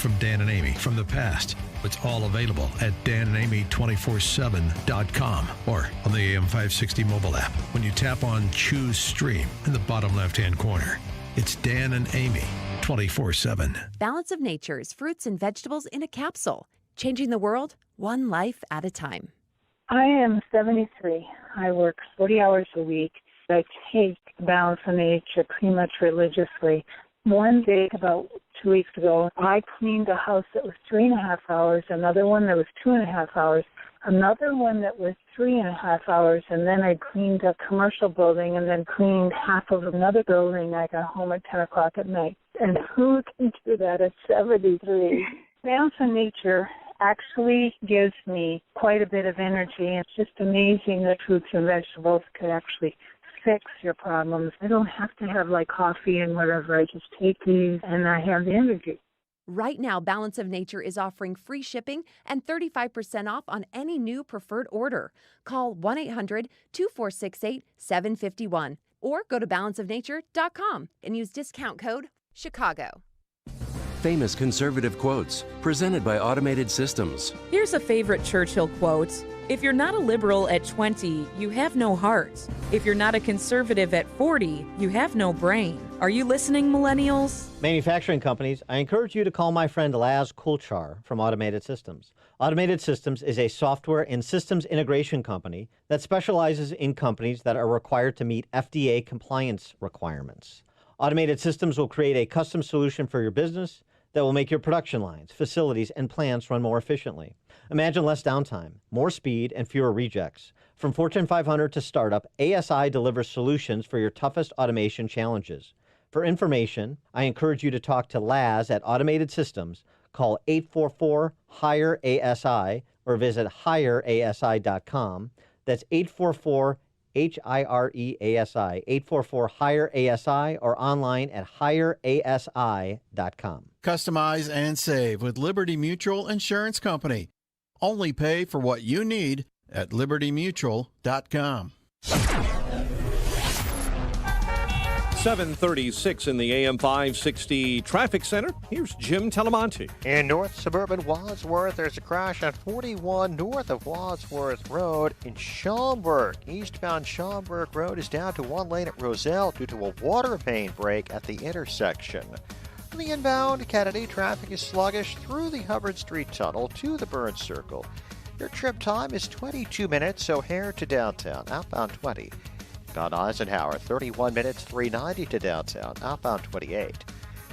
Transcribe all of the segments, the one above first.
from Dan and Amy from the past. It's all available at danandamy247.com or on the AM560 mobile app when you tap on Choose Stream in the bottom left-hand corner. It's Dan and Amy 24/7. Balance of Nature's fruits and vegetables in a capsule. Changing the world, one life at a time. I am 73. I work 40 hours a week. I take Balance of Nature pretty much religiously. One day, about 2 weeks ago, I cleaned a house that was 3.5 hours, another one that was 2.5 hours, another one that was 3.5 hours, and then I cleaned a commercial building and then cleaned half of another building. I got home at 10 o'clock at night. And who can do that at 73? Balance of Nature actually gives me quite a bit of energy. It's just amazing that fruits and vegetables could actually fix your problems. I don't have to have like coffee and whatever. I just take these and I have the energy. Right now, Balance of Nature is offering free shipping and 35% off on any new preferred order. Call 1-800-2468-751 or go to balanceofnature.com and use discount code CHICAGO. Famous conservative quotes presented by Automated Systems. Here's a favorite Churchill quote. If you're not a liberal at 20, you have no heart. If you're not a conservative at 40, you have no brain. Are you listening, millennials? Manufacturing companies, I encourage you to call my friend Laz Kulchar from Automated Systems. Automated Systems is a software and systems integration company that specializes in companies that are required to meet FDA compliance requirements. Automated Systems will create a custom solution for your business that will make your production lines, facilities, and plants run more efficiently. Imagine less downtime, more speed, and fewer rejects. From Fortune 500 to startup, ASI delivers solutions for your toughest automation challenges. For information, I encourage you to talk to Laz at Automated Systems. Call 844-HIRE-ASI or visit hireasi.com. That's 844-HIRE-ASI, 844-HIRE-ASI, or online at hireasi.com. Customize and save with Liberty Mutual Insurance Company. Only pay for what you need at libertymutual.com. 7:36 in the AM 560 Traffic Center. Here's Jim Telemonte. In North Suburban Wadsworth, there's a crash on 41 north of Wadsworth Road. In Schaumburg, eastbound Schaumburg Road is down to one lane at Roselle due to a water main break at the intersection. On the inbound Kennedy, traffic is sluggish through the Hubbard Street Tunnel to the Burns Circle. Your trip time is 22 minutes, O'Hare to downtown, outbound 20. Outbound Eisenhower, 31 minutes, 390 to downtown, outbound 28.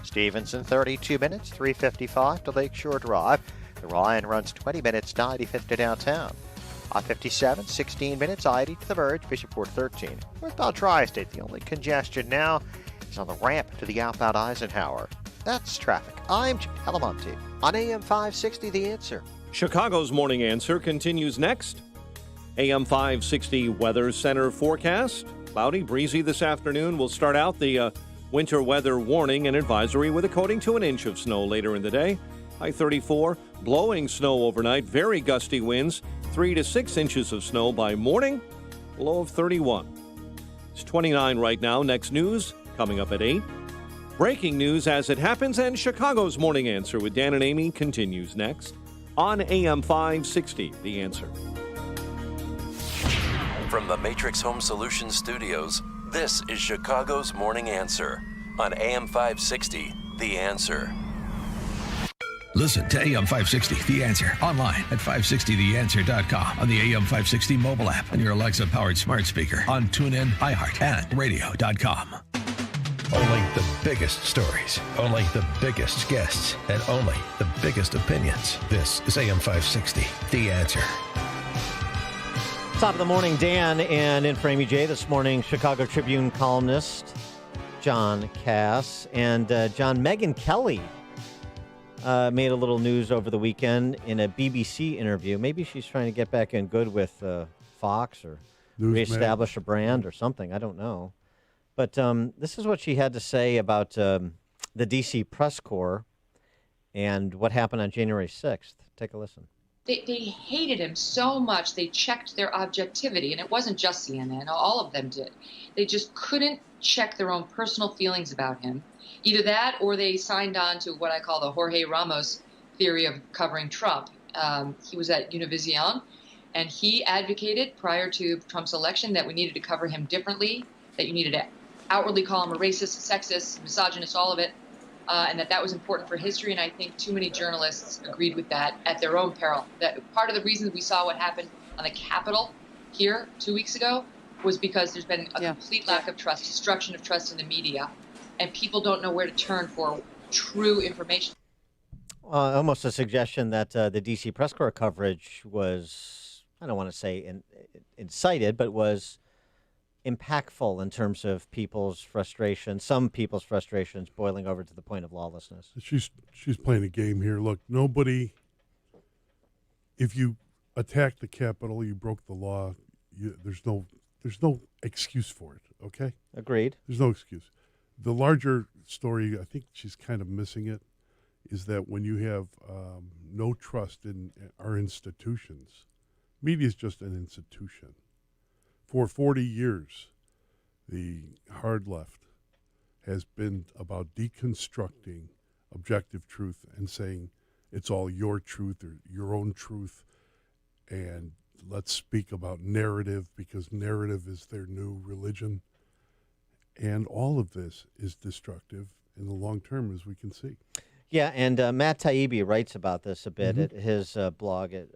Stevenson, 32 minutes, 355 to Lakeshore Drive. The Ryan runs 20 minutes, 95 to downtown. I-57, 16 minutes, 80 to the Verge, Bishopport 13. Northbound Tri-State, the only congestion now is on the ramp to the outbound Eisenhower. That's traffic. I'm Jim Telemonte on AM 560, The Answer. Chicago's Morning Answer continues next. AM 560 Weather Center forecast. Cloudy, breezy this afternoon. We'll start out the winter weather warning and advisory with a coating to an inch of snow later in the day. High 34, blowing snow overnight, very gusty winds, 3 to 6 inches of snow by morning, low of 31. It's 29 right now. Next news coming up at 8. Breaking news as it happens, and Chicago's Morning Answer with Dan and Amy continues next on AM 560, The Answer. From the Matrix Home Solutions studios, this is Chicago's Morning Answer on AM 560, The Answer. Listen to AM 560, The Answer, online at 560theanswer.com, on the AM 560 mobile app, on your Alexa-powered smart speaker, on TuneIn, iHeart, and radio.com. Only the biggest stories, only the biggest guests, and only the biggest opinions. This is AM 560, The Answer. Top of the morning, Dan, and in for Amy J. This morning, Chicago Tribune columnist John Cass. And John, Megyn Kelly made a little news over the weekend in a BBC interview. Maybe she's trying to get back in good with Fox or reestablish a brand or something. I don't know. But this is what she had to say about the D.C. press corps and what happened on January 6th. Take a listen. They hated him so much they checked their objectivity, and it wasn't just CNN, all of them did. They just couldn't check their own personal feelings about him. Either that or they signed on to what I call the Jorge Ramos theory of covering Trump. He was at Univision, and he advocated prior to Trump's election that we needed to cover him differently, that you needed to outwardly call him a racist, sexist, misogynist, all of it. And that was important for history, and I think too many journalists agreed with that at their own peril. That part of the reason we saw what happened on the Capitol here 2 weeks ago was because there's been a complete lack of trust, destruction of trust in the media, and people don't know where to turn for true information. Almost a suggestion that the D.C. press corps coverage was, I don't want to say incited, but was impactful in terms of people's frustration, some people's frustrations boiling over to the point of lawlessness. She's playing a game here. Look, nobody, if you attack the Capitol, you broke the law. There's no excuse for it, okay? Agreed. There's no excuse. The larger story, I think she's kind of missing it, is that when you have no trust in our institutions, media is just an institution. For 40 years, the hard left has been about deconstructing objective truth and saying it's all your truth or your own truth, and let's speak about narrative because narrative is their new religion. And all of this is destructive in the long term, as we can see. Yeah, and Matt Taibbi writes about this a bit at his blog at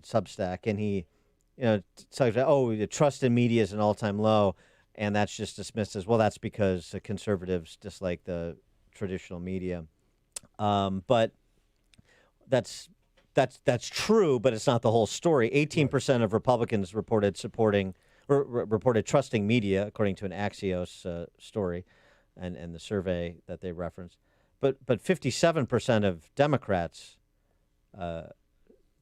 Substack, and he talks about, the trust in media is an all-time low, and that's just dismissed as, well, that's because conservatives dislike the traditional media. But that's true, but it's not the whole story. 18% of Republicans reported trusting media, according to an Axios story, and the survey that they referenced. But 57% of Democrats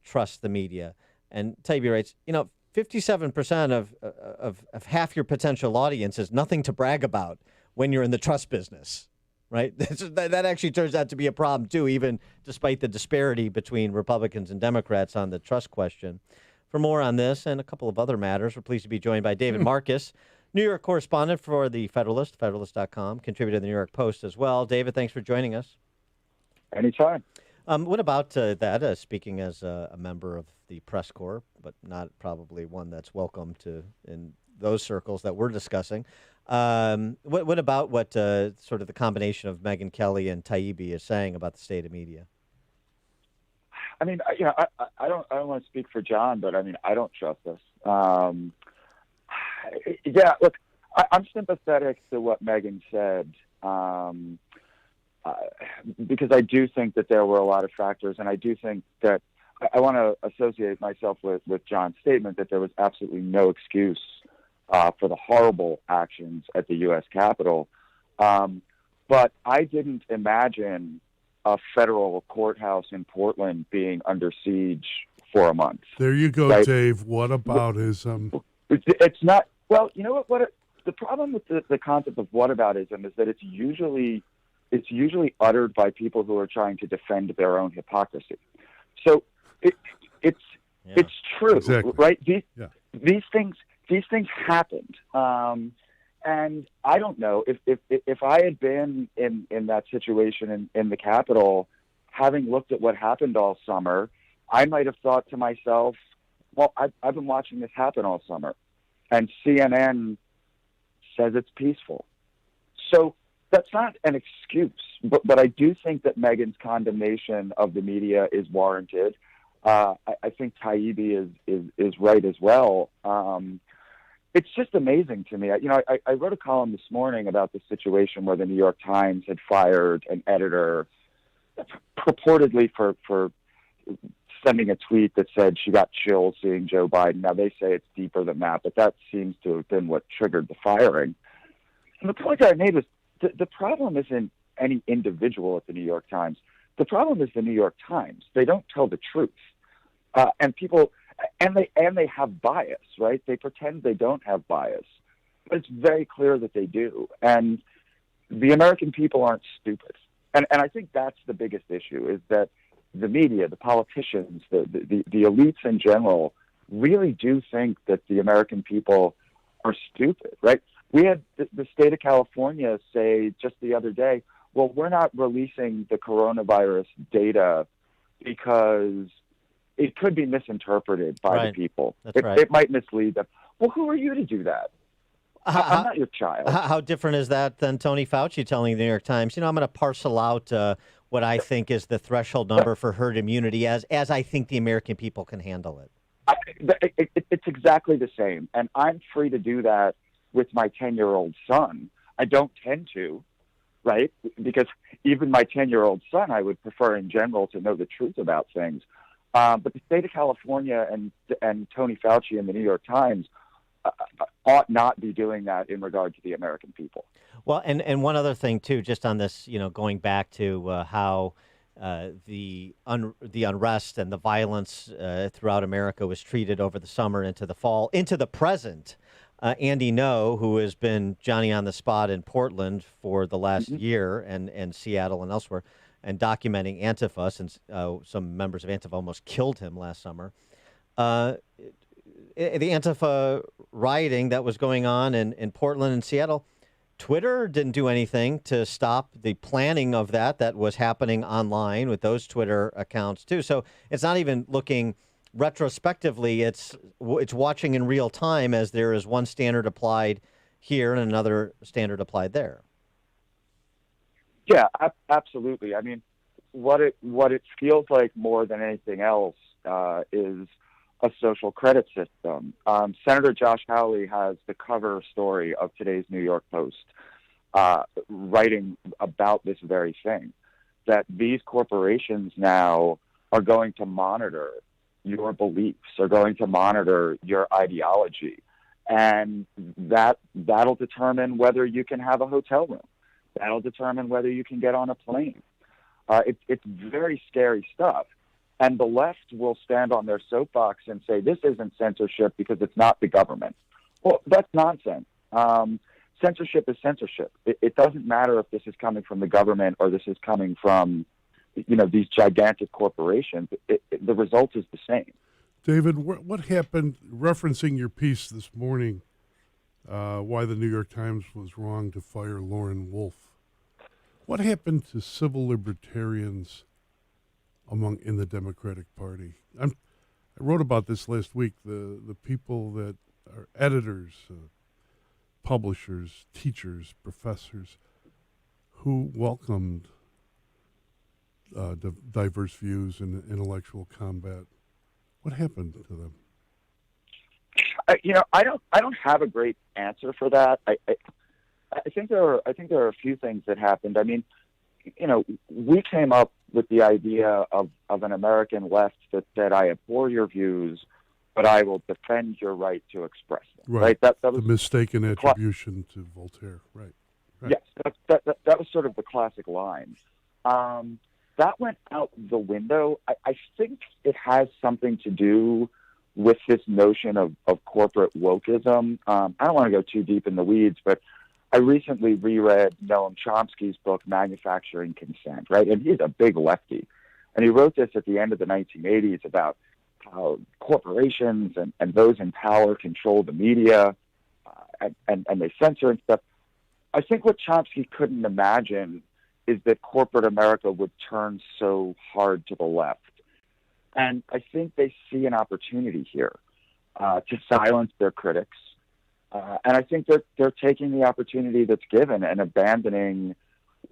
trust the media. And Taibbi writes, 57% of half your potential audience is nothing to brag about when you're in the trust business, right? That actually turns out to be a problem, too, even despite the disparity between Republicans and Democrats on the trust question. For more on this and a couple of other matters, we're pleased to be joined by David Marcus, New York correspondent for the Federalist, Federalist.com, contributor to the New York Post as well. David, thanks for joining us. Anytime. What about that, speaking as a member of the press corps, but not probably one that's welcome to in those circles that we're discussing? What about what sort of the combination of Megyn Kelly and Taibbi is saying about the state of media? I mean, I don't want to speak for John, but I mean, I don't trust this. Look, I'm sympathetic to what Megyn said. Because I do think that there were a lot of factors, and I do think that I want to associate myself with John's statement that there was absolutely no excuse for the horrible actions at the U.S. Capitol. But I didn't imagine a federal courthouse in Portland being under siege for a month. There you go, right? Dave. What aboutism? It's not. Well, you know what the problem with the concept of whataboutism is that it's usually uttered by people who are trying to defend their own hypocrisy. So it's true, exactly. Right? These things happened, and I don't know if I had been in that situation in the Capitol, having looked at what happened all summer, I might have thought to myself, well, I've been watching this happen all summer, and CNN says it's peaceful. So that's not an excuse, but I do think that Megyn's condemnation of the media is warranted. I think Taibbi is right as well. It's just amazing to me. I wrote a column this morning about the situation where the New York Times had fired an editor purportedly for sending a tweet that said she got chills seeing Joe Biden. Now, they say it's deeper than that, but that seems to have been what triggered the firing. And the point that I made was the problem isn't any individual at the New York Times. The problem is the New York Times. They don't tell the truth. And people, and they have bias, right? They pretend they don't have bias, but it's very clear that they do. And the American people aren't stupid. And I think that's the biggest issue, is that the media, the politicians, the elites in general really do think that the American people are stupid, right? We had the state of California say just the other day, well, we're not releasing the coronavirus data because it could be misinterpreted by the people. It might mislead them. Well, who are you to do that? I'm not your child. How different is that than Tony Fauci telling the New York Times, I'm going to parcel out what I think is the threshold number for herd immunity as I think the American people can handle it? It's exactly the same. And I'm free to do that with my 10-year-old son. I don't tend to, right? Because even my 10-year-old son, I would prefer in general to know the truth about things. But the state of California and Tony Fauci and the New York Times ought not be doing that in regard to the American people. Well, and one other thing, too, just on this, going back to how the unrest and the violence throughout America was treated over the summer into the fall, into the present. Andy Ngo, who has been Johnny on the spot in Portland for the last year and Seattle and elsewhere, and documenting Antifa, since some members of Antifa almost killed him last summer. The Antifa rioting that was going on in Portland and Seattle, Twitter didn't do anything to stop the planning of that was happening online with those Twitter accounts, too. So it's not even looking retrospectively, it's watching in real time as there is one standard applied here and another standard applied there. Yeah, absolutely. I mean, what it feels like more than anything else is a social credit system. Senator Josh Hawley has the cover story of today's New York Post writing about this very thing, that these corporations now are going to monitor your beliefs, are going to monitor your ideology, and that'll determine whether you can have a hotel room. That'll determine whether you can get on a plane. It's very scary stuff. And the left will stand on their soapbox and say, this isn't censorship because it's not the government. Well, that's nonsense. Censorship is censorship. It doesn't matter if this is coming from the government or this is coming from, these gigantic corporations. The result is the same. David, what happened, referencing your piece this morning, why the New York Times was wrong to fire Lauren Wolf? What happened to civil libertarians in the Democratic Party? I wrote about this last week. The people that are editors, publishers, teachers, professors, who welcomed diverse views and intellectual combat. What happened to them? I don't have a great answer for that. I think there are a few things that happened. I mean, we came up with the idea of an American left that said, I abhor your views, but I will defend your right to express them. Right. That was the mistaken attribution to Voltaire. Right. Yes, that was sort of the classic line. That went out the window. I think it has something to do with this notion of corporate wokeism. I don't want to go too deep in the weeds, but I recently reread Noam Chomsky's book, Manufacturing Consent, right? And he's a big lefty. And he wrote this at the end of the 1980s about how corporations and those in power control the media and they censor and stuff. I think what Chomsky couldn't imagine is that corporate America would turn so hard to the left. And I think they see an opportunity here to silence their critics. And I think they're taking the opportunity that's given and abandoning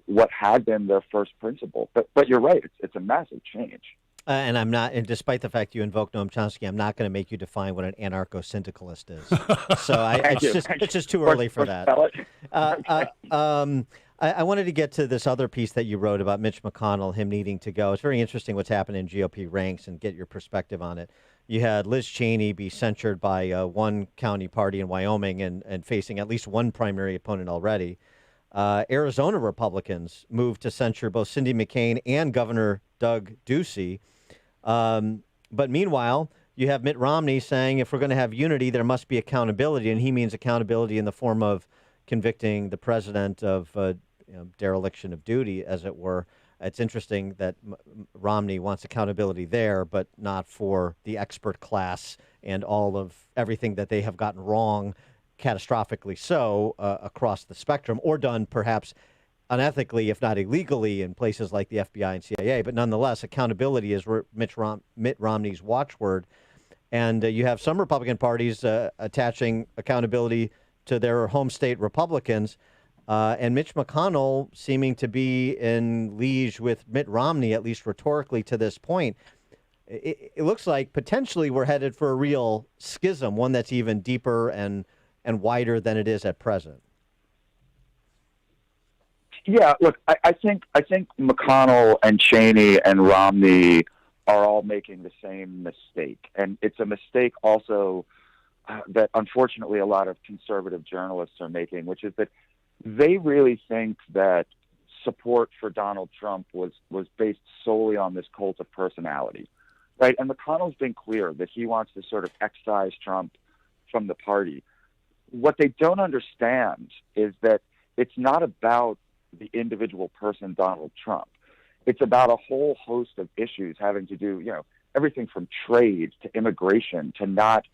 what had been their first principle. But you're right, it's a massive change. And I'm not, and despite the fact you invoke Noam Chomsky, I'm not going to make you define what an anarcho-syndicalist is. So it's just too early for that. I wanted to get to this other piece that you wrote about Mitch McConnell, him needing to go. It's very interesting what's happened in GOP ranks and get your perspective on it. You had Liz Cheney be censured by one county party in Wyoming and facing at least one primary opponent already. Arizona Republicans moved to censure both Cindy McCain and Governor Doug Ducey. But meanwhile, you have Mitt Romney saying if we're going to have unity, there must be accountability. And he means accountability in the form of convicting the president of dereliction of duty, as it were. It's interesting that Romney wants accountability there, but not for the expert class and all of everything that they have gotten wrong, catastrophically so, across the spectrum, or done perhaps unethically, if not illegally, in places like the FBI and CIA. But nonetheless, accountability is Mitt Romney's watchword. And you have some Republican parties attaching accountability to their home state Republicans. And Mitch McConnell seeming to be in liege with Mitt Romney, at least rhetorically to this point. It looks like potentially we're headed for a real schism, one that's even deeper and wider than it is at present. Yeah, look, I think McConnell and Cheney and Romney are all making the same mistake, and it's a mistake also that unfortunately a lot of conservative journalists are making, which is that they really think that support for Donald Trump was based solely on this cult of personality, right? And McConnell's been clear that he wants to sort of excise Trump from the party. What they don't understand is that it's not about the individual person, Donald Trump. It's about a whole host of issues having to do, everything from trade to immigration to not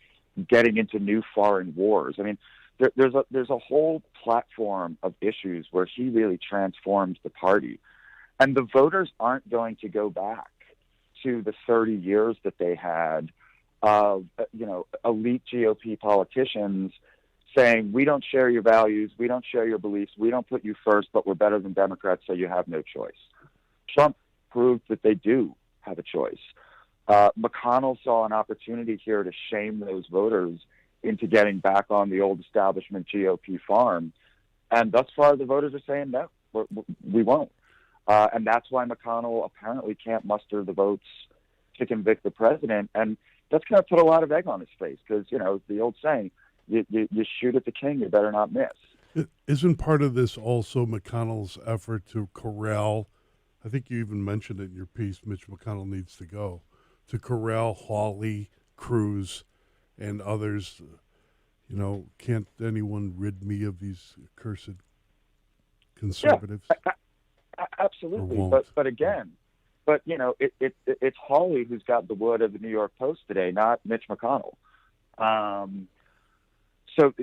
getting into new foreign wars. I mean, there's a whole platform of issues where he really transformed the party. And the voters aren't going to go back to the 30 years that they had of, elite GOP politicians saying, we don't share your values, we don't share your beliefs, we don't put you first, but we're better than Democrats, so you have no choice. Trump proved that they do have a choice. McConnell saw an opportunity here to shame those voters into getting back on the old establishment GOP farm. And thus far, the voters are saying, no, we won't. And that's why McConnell apparently can't muster the votes to convict the president. And that's going to put a lot of egg on his face because, the old saying, you shoot at the king, you better not miss. Isn't part of this also McConnell's effort to corral, I think you even mentioned it in your piece, Mitch McConnell needs to go, to corral Hawley, Cruz, and others? Can't anyone rid me of these accursed conservatives? Yeah, absolutely. But again, it's Hawley who's got the wood of the New York Post today, not Mitch McConnell. So,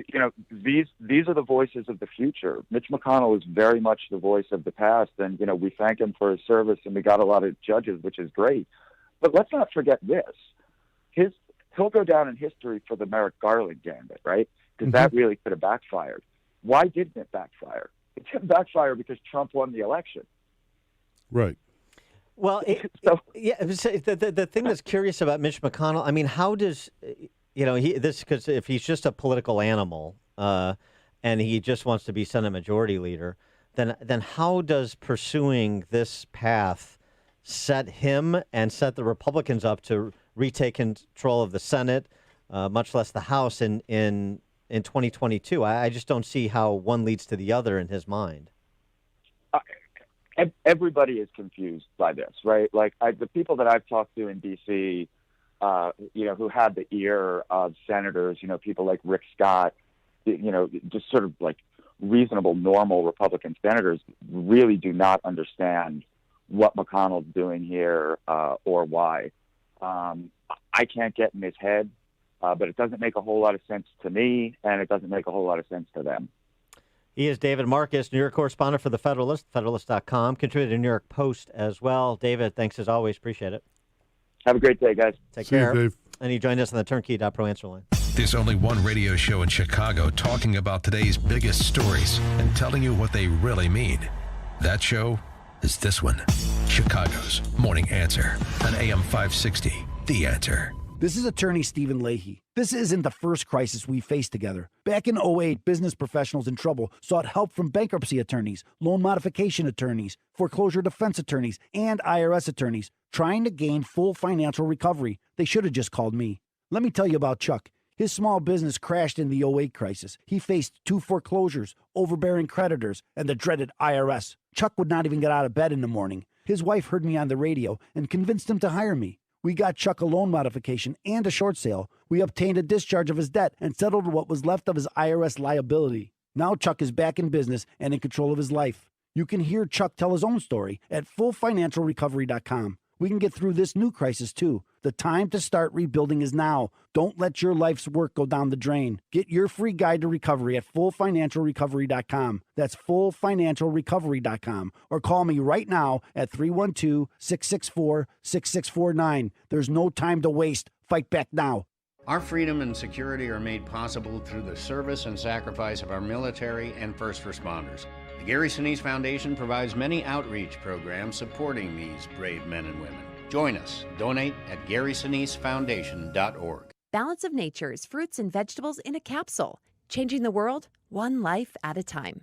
these are the voices of the future. Mitch McConnell is very much the voice of the past, and, we thank him for his service, and we got a lot of judges, which is great. But let's not forget this. He'll go down in history for the Merrick Garland gambit, right? Because that really could have backfired. Why didn't it backfire? It didn't backfire because Trump won the election. Right. Well, the thing that's curious about Mitch McConnell, I mean, how does... because if he's just a political animal and he just wants to be Senate Majority Leader, then how does pursuing this path set him and set the Republicans up to retake control of the Senate, much less the House in 2022? I just don't see how one leads to the other in his mind. Everybody is confused by this, right? Like the people that I've talked to in D.C., who had the ear of senators, people like Rick Scott, just sort of like reasonable, normal Republican senators really do not understand what McConnell's doing here or why. I can't get in his head, but it doesn't make a whole lot of sense to me, and it doesn't make a whole lot of sense to them. He is David Marcus, New York correspondent for The Federalist, Federalist.com, contributor to New York Post as well. David, thanks as always. Appreciate it. Have a great day, guys. Take care. You, Dave. And he joined us on the Turnkey.pro answer line. There's only one radio show in Chicago talking about today's biggest stories and telling you what they really mean. That show is this one, Chicago's Morning Answer on AM 560, The Answer. This is attorney Stephen Leahy. This isn't the first crisis we faced together. Back in 2008, business professionals in trouble sought help from bankruptcy attorneys, loan modification attorneys, foreclosure defense attorneys, and IRS attorneys trying to gain full financial recovery. They should have just called me. Let me tell you about Chuck. His small business crashed in the 2008 crisis. He faced 2 foreclosures, overbearing creditors, and the dreaded IRS. Chuck would not even get out of bed in the morning. His wife heard me on the radio and convinced him to hire me. We got Chuck a loan modification and a short sale. We obtained a discharge of his debt and settled what was left of his IRS liability. Now Chuck is back in business and in control of his life. You can hear Chuck tell his own story at fullfinancialrecovery.com. We can get through this new crisis too. The time to start rebuilding is now. Don't let your life's work go down the drain. Get your free guide to recovery at fullfinancialrecovery.com. That's fullfinancialrecovery.com. Or call me right now at 312-664-6649. There's no time to waste. Fight back now. Our freedom and security are made possible through the service and sacrifice of our military and first responders. The Gary Sinise Foundation provides many outreach programs supporting these brave men and women. Join us. Donate at GarySiniseFoundation.org. Balance of Nature's fruits and vegetables in a capsule, changing the world one life at a time.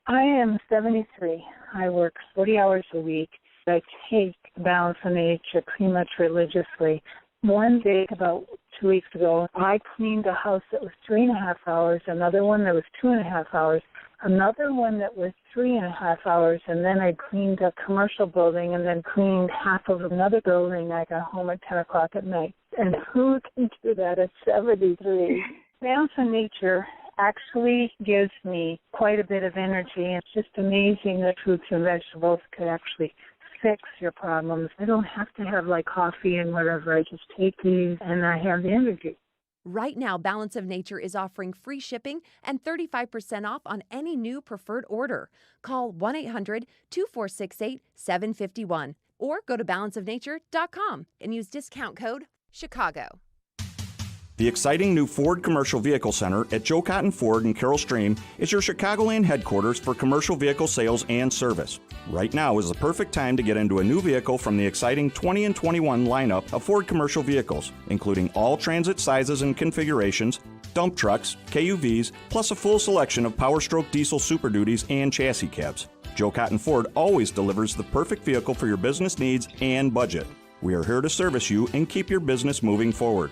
I am 73. I work 40 hours a week. I take Balance of Nature pretty much religiously. One day, about 2 weeks ago, I cleaned a house that was 3.5 hours, another one that was 2.5 hours, another one that was 3.5 hours, and then I cleaned a commercial building and then cleaned half of another building. I got home at 10 o'clock at night. And who can do that at 73? Balance of Nature actually gives me quite a bit of energy. It's just amazing that fruits and vegetables could actually fix your problems. I don't have to have like coffee and whatever. I just take these and I have the energy. Right now, Balance of Nature is offering free shipping and 35% off on any new preferred order. Call 1-800-2468-751 or go to balanceofnature.com and use discount code Chicago. The exciting new Ford Commercial Vehicle Center at Joe Cotton Ford in Carroll Stream is your Chicagoland headquarters for commercial vehicle sales and service. Right now is the perfect time to get into a new vehicle from the exciting 20 and 21 lineup of Ford commercial vehicles, including all transit sizes and configurations, dump trucks, KUVs, plus a full selection of Power Stroke diesel Super Duties and chassis cabs. Joe Cotton Ford always delivers the perfect vehicle for your business needs and budget. We are here to service you and keep your business moving forward.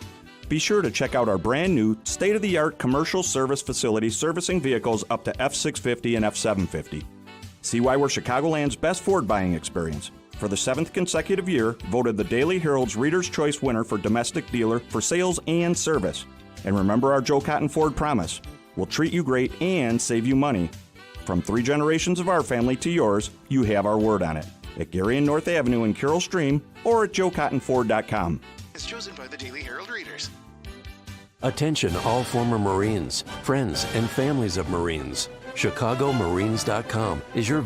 Be sure to check out our brand new, state-of-the-art commercial service facility servicing vehicles up to F650 and F750. See why we're Chicagoland's best Ford buying experience. For the 7th consecutive year, voted the Daily Herald's Reader's Choice winner for domestic dealer for sales and service. And remember our Joe Cotton Ford promise. We'll treat you great and save you money. From 3 generations of our family to yours, you have our word on it. At Gary and North Avenue in Carroll Stream or at joecottonford.com. Is chosen by the Daily Herald readers. Attention all former Marines, friends, and families of Marines. ChicagoMarines.com is your